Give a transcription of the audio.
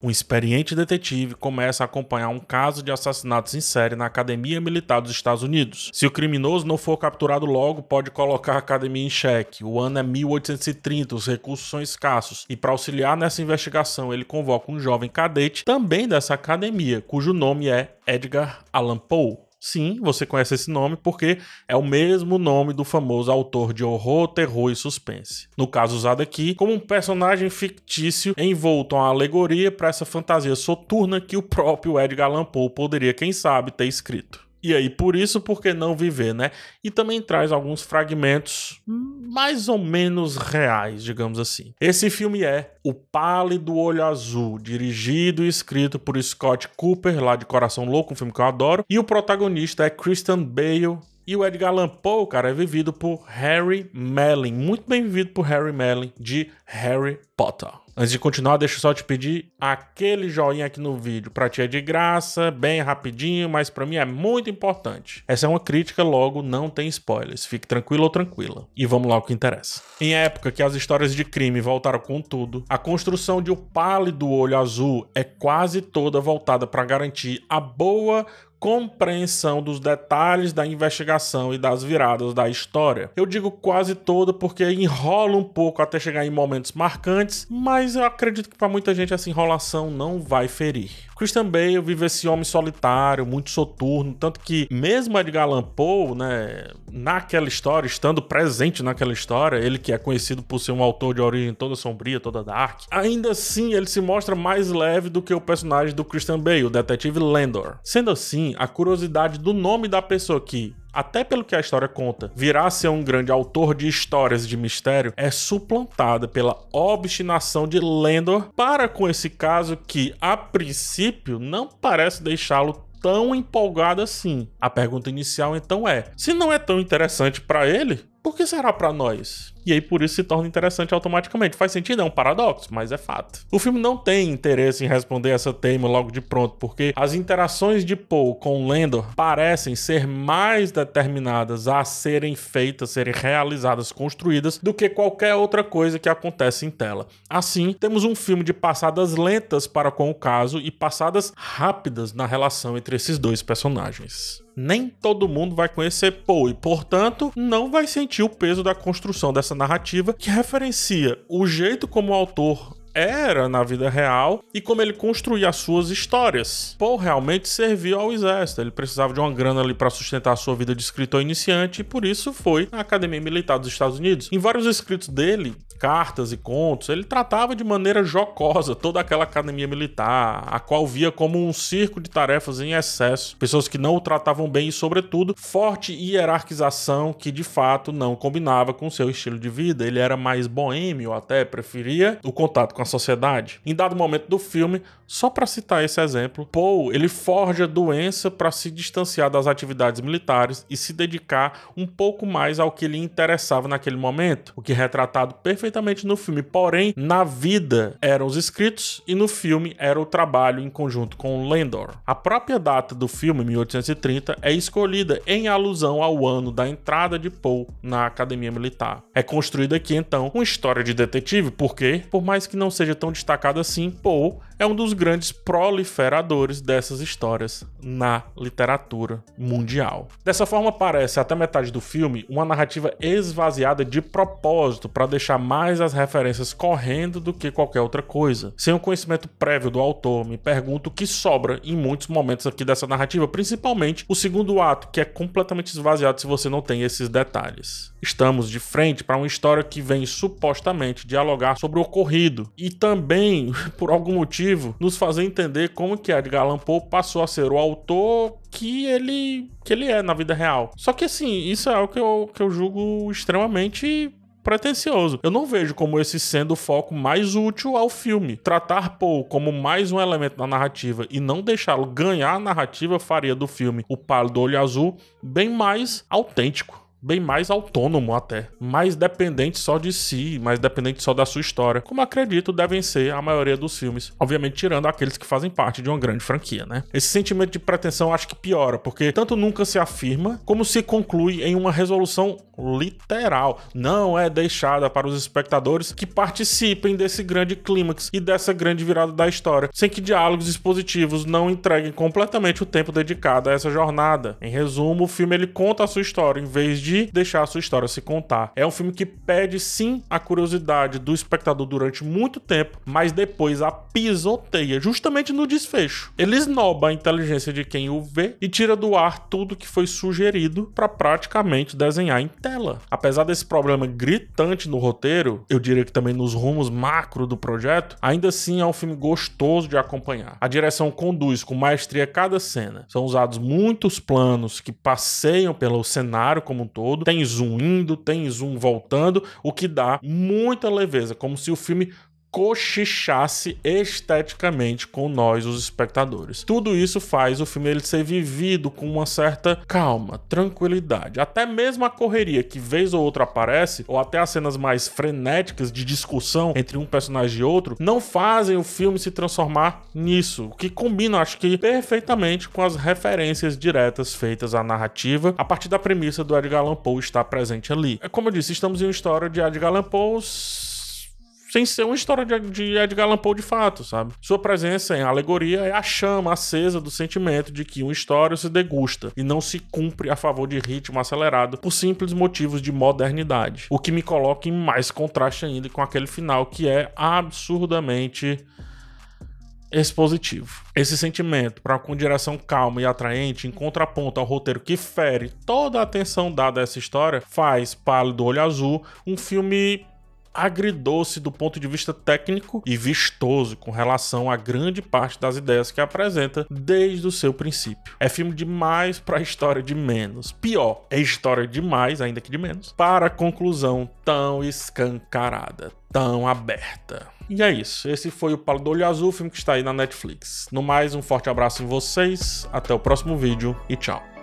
Um experiente detetive começa a acompanhar um caso de assassinatos em série na Academia Militar dos Estados Unidos. Se o criminoso não for capturado logo, pode colocar a academia em xeque. O ano é 1830, os recursos são escassos. E para auxiliar nessa investigação, ele convoca um jovem cadete, também dessa academia, cujo nome é Edgar Allan Poe. Sim, você conhece esse nome porque é o mesmo nome do famoso autor de horror, terror e suspense. No caso usado aqui, como um personagem fictício envolto a uma alegoria para essa fantasia soturna que o próprio Edgar Allan Poe poderia, quem sabe, ter escrito. E aí, por isso, por que não viver, né? E também traz alguns fragmentos mais ou menos reais, digamos assim. Esse filme é O Pálido Olho Azul, dirigido e escrito por Scott Cooper, lá de Coração Louco, um filme que eu adoro. E o protagonista é Christian Bale. E o Edgar Allan Poe, cara, é vivido por Harry Melling, muito bem vivido por Harry Melling, de Harry Potter. Antes de continuar, deixa eu só te pedir aquele joinha aqui no vídeo. Pra ti é de graça, bem rapidinho, mas pra mim é muito importante. Essa é uma crítica, logo não tem spoilers. Fique tranquilo ou tranquila. E vamos lá ao que interessa. Em época que as histórias de crime voltaram com tudo, a construção de O Pálido Olho Azul é quase toda voltada para garantir a boa compreensão dos detalhes da investigação e das viradas da história. Eu digo quase toda porque enrola um pouco até chegar em momentos marcantes, mas eu acredito que para muita gente essa enrolação não vai ferir. Christian Bale vive esse homem solitário, muito soturno, tanto que mesmo Edgar Allan Poe, né, naquela história, estando presente naquela história, ele que é conhecido por ser um autor de origem toda sombria, toda dark, ainda assim ele se mostra mais leve do que o personagem do Christian Bale, o detetive Landor. Sendo assim, a curiosidade do nome da pessoa que, até pelo que a história conta, virá a ser um grande autor de histórias de mistério, é suplantada pela obstinação de Landor para com esse caso que, a princípio, não parece deixá-lo tão empolgado assim. A pergunta inicial então é: se não é tão interessante para ele, por que será para nós? E aí por isso se torna interessante automaticamente. Faz sentido? É um paradoxo, mas é fato. O filme não tem interesse em responder essa teima logo de pronto, porque as interações de Poe com Landor parecem ser mais determinadas a serem feitas, serem realizadas, construídas, do que qualquer outra coisa que acontece em tela. Assim, temos um filme de passadas lentas para com o caso e passadas rápidas na relação entre esses dois personagens. Nem todo mundo vai conhecer Poe e, portanto, não vai sentir o peso da construção dessa narrativa que referencia o jeito como o autor era na vida real e como ele construía as suas histórias. Poe realmente serviu ao exército, ele precisava de uma grana ali para sustentar a sua vida de escritor iniciante e por isso foi na Academia Militar dos Estados Unidos. Em vários escritos dele, cartas e contos, ele tratava de maneira jocosa toda aquela academia militar, a qual via como um circo de tarefas em excesso, pessoas que não o tratavam bem e, sobretudo, forte hierarquização que de fato não combinava com seu estilo de vida. Ele era mais boêmio, até preferia o contato com a sociedade. Em dado momento do filme, só para citar esse exemplo, Poe, ele forja a doença para se distanciar das atividades militares e se dedicar um pouco mais ao que lhe interessava naquele momento, o que é retratado perfeitamente no filme. Porém, na vida eram os escritos e no filme era o trabalho em conjunto com Landor. A própria data do filme, 1830, é escolhida em alusão ao ano da entrada de Poe na Academia Militar. É construída aqui, então, uma história de detetive, porque, por mais que não seja tão destacado assim, Poe é um dos grandes proliferadores dessas histórias na literatura mundial. Dessa forma, parece, até metade do filme, uma narrativa esvaziada de propósito para deixar mais as referências correndo do que qualquer outra coisa. Sem o conhecimento prévio do autor, me pergunto o que sobra em muitos momentos aqui dessa narrativa, principalmente o segundo ato, que é completamente esvaziado se você não tem esses detalhes. Estamos de frente para uma história que vem supostamente dialogar sobre o ocorrido e também, por algum motivo, nos fazer entender como que Edgar Allan Poe passou a ser o autor que ele é na vida real. Só que assim, isso é algo que eu julgo extremamente pretensioso. Eu não vejo como esse sendo o foco mais útil ao filme. Tratar Poe como mais um elemento da narrativa e não deixá-lo ganhar a narrativa faria do filme O Pálido Olho Azul bem mais autêntico, bem mais autônomo até, mais dependente só de si, mais dependente só da sua história, como acredito devem ser a maioria dos filmes, obviamente tirando aqueles que fazem parte de uma grande franquia, né? Esse sentimento de pretensão acho que piora, porque tanto nunca se afirma, como se conclui em uma resolução literal, não é deixada para os espectadores que participem desse grande clímax e dessa grande virada da história, sem que diálogos expositivos não entreguem completamente o tempo dedicado a essa jornada. Em resumo, o filme ele conta a sua história em vez de deixar a sua história se contar. É um filme que pede sim a curiosidade do espectador durante muito tempo, mas depois a pisoteia justamente no desfecho. Ele esnoba a inteligência de quem o vê e tira do ar tudo que foi sugerido para praticamente desenhar em tela. Apesar desse problema gritante no roteiro, eu diria que também nos rumos macro do projeto, ainda assim é um filme gostoso de acompanhar. A direção conduz com maestria cada cena. São usados muitos planos que passeiam pelo cenário como um todo. Tem zoom indo, tem zoom voltando, o que dá muita leveza, como se o filme cochichasse esteticamente com nós, os espectadores. Tudo isso faz o filme ele ser vivido com uma certa calma, tranquilidade. Até mesmo a correria que vez ou outra aparece, ou até as cenas mais frenéticas de discussão entre um personagem e outro, não fazem o filme se transformar nisso, o que combina, acho que, perfeitamente com as referências diretas feitas à narrativa a partir da premissa do Edgar Allan Poe estar presente ali. Como eu disse, estamos em uma história de Edgar Allan Poe sem ser uma história de Edgar Allan Poe de fato, sabe? Sua presença em alegoria é a chama acesa do sentimento de que uma história se degusta e não se cumpre a favor de ritmo acelerado por simples motivos de modernidade. O que me coloca em mais contraste ainda com aquele final que é absurdamente expositivo. Esse sentimento, com direção calma e atraente, em contraponto ao roteiro que fere toda a atenção dada a essa história, faz Pálido Olho Azul um filme agridoce do ponto de vista técnico e vistoso com relação a grande parte das ideias que apresenta desde o seu princípio. É filme demais para a história de menos. Pior, é história demais, ainda que de menos, para a conclusão tão escancarada, tão aberta. E é isso, esse foi o Pálido Olho Azul, filme que está aí na Netflix. No mais, um forte abraço em vocês, até o próximo vídeo e tchau.